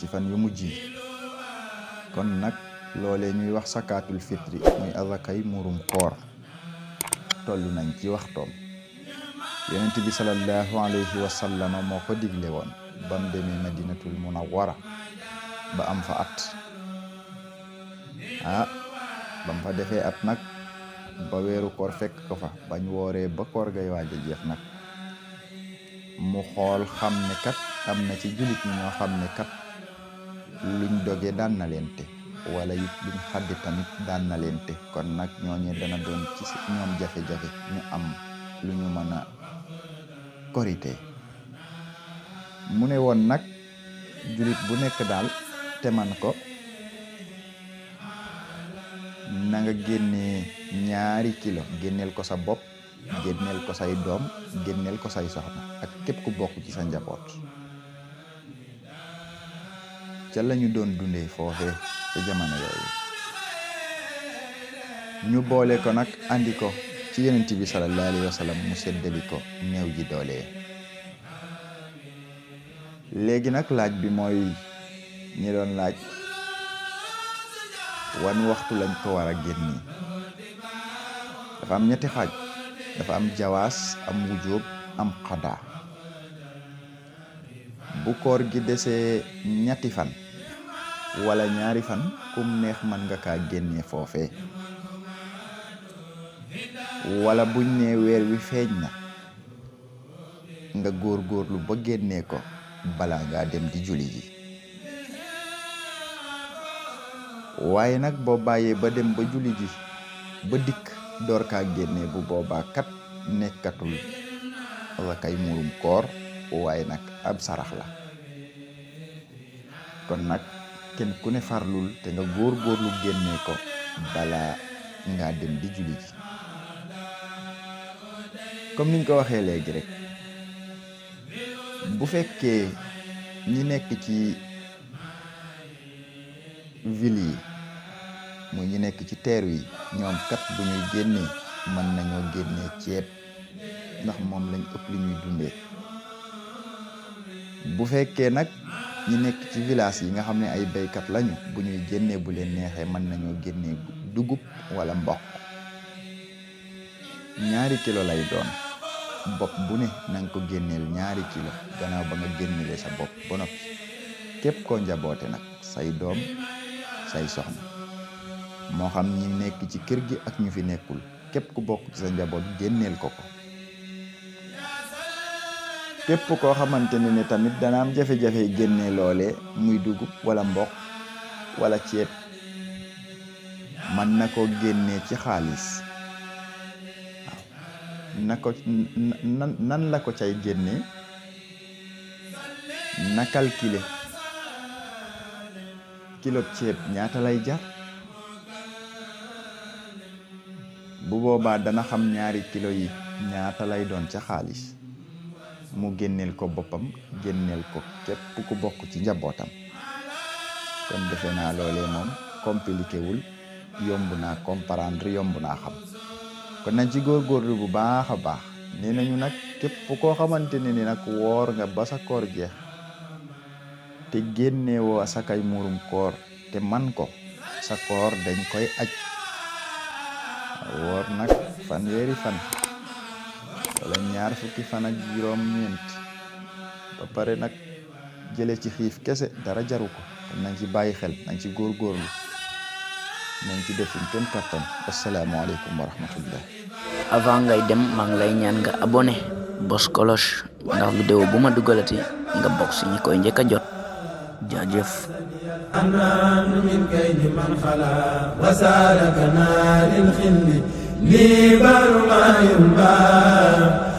ñetti fan yu mujj yi kon nag loolee ñuy wax sakaatul fitri muy azakay murum koor tollu nañ ci waxtoom. yonent bi sallallahu alayhi wa sallam moo ko digle woon bam demee madinatul munawwara ba am fa at bam fa defee at nag ba weeru koor fekk ko fa bañ wooree ba koor gay waaj a jeex nag mu xool xam ne kat am na ci jullit ñi ñoo xam ne kat luñ doge daan na leen te wala it luñ xaddi tamit daan na leen te kon nag ñooñe dana doon ci ñoom jafe-jafe ñu am lu ñu mën a korite mu ne woon nag jullit bu nekk daal te man ko na nga génnee 2 kilo génneel ko sa bopp génneel ko say doom génneel ko say soxna ak képp ku bokk ci sa njaboot ca lañu doon dundee foofee ca jamono yooyu ñu boole ko nag andi ko ci yonent bi sallallahu alayhi wa sallam mu seddali ko néew ji doole. léegi nag laaj bi mooy ñi doon laaj wan waxtu lañ ko war a génni dafa am ñetti xaaj dafa am jawaas am wujub am xadaa. bu koor gi desee ñetti fan wala 2 fan kum neex man nga kaa génnee foofee wala buñ ne weer wi feeñ na nga góorgóorlu ba génnee ko balaa ngaa dem di julli ji. waaye nag boo bàyyee ba dem ba julli ji ba dikk door kaa génnee bu boobaa kat nekkatul azakay murum koor waaye nag ab sarax la. kon nag kenn ku ne farlul te nga góorgóorlu génnee ko balaa ngaa dem di julli ji. comme niñ ko waxee léegi rek bu fekkee ñi nekk ci ville yi muy ñi nekk ci teeru yi ñoom kat bu ñuy génnee mën nañoo génnee ceeb ndax moom lañ ëpp li ñuy dundee. bu fekkee nag ñi nekk ci village yi nga xam ne ay béykat lañu bu ñuy génnee bu leen neexee mën nañoo génnee dugub wala mboq 2 kilo lay doon. bopp bu ne na nga ko génneel 2 kilo gannaaw ba nga génnelee sa bopp ba noppi képp koo njaboote nag say doom say soxna moo xam ñi nekk ci kër gi ak ñu fi nekkul képp ku bokk ci sa njaboot génneel ko ko. képp koo xamante ne tamit dana am jafe-jafe génne loole muy dugub wala mboq wala ceeb man na ko génnee ci xaalis. nan la ko cay génne na calculer kilo ceeb ñaata lay jar bu boobaa dana xam 2 kilo yi ñaata lay doon ca xaalis mu génneel ko boppam génneel ko képp ku bokk ci njabootam. kon defe naa loolee moom compliqué wul yomb naa comprendre yomb naa xam. kon nañ ci góorgóorlu bu baax a baax. nee nañu nag képp koo xamante ne ni nag woor nga ba sa koor jeex te génnewoo asakay murum koor te man ko sa koor dañ koy aj. woor nag 1 fan wala 20 fan ak juróom-ñeent ba pare nag jële ci xiif kese dara jaru ko. kon nañ ci bàyyi xel nañ ci góorgóorlu nañ ci defin kenn kattan. asalaamaaleykum wa rahmatullah. avant ngay dem maa ngi lay ñaan nga abonné bos cloche ndax vidéo bu ma dugalati nga bokk si ñi koy njëkk a jot. jaajëf. من كيد من خلا وسالكنا للخل لي بر ما ينبغي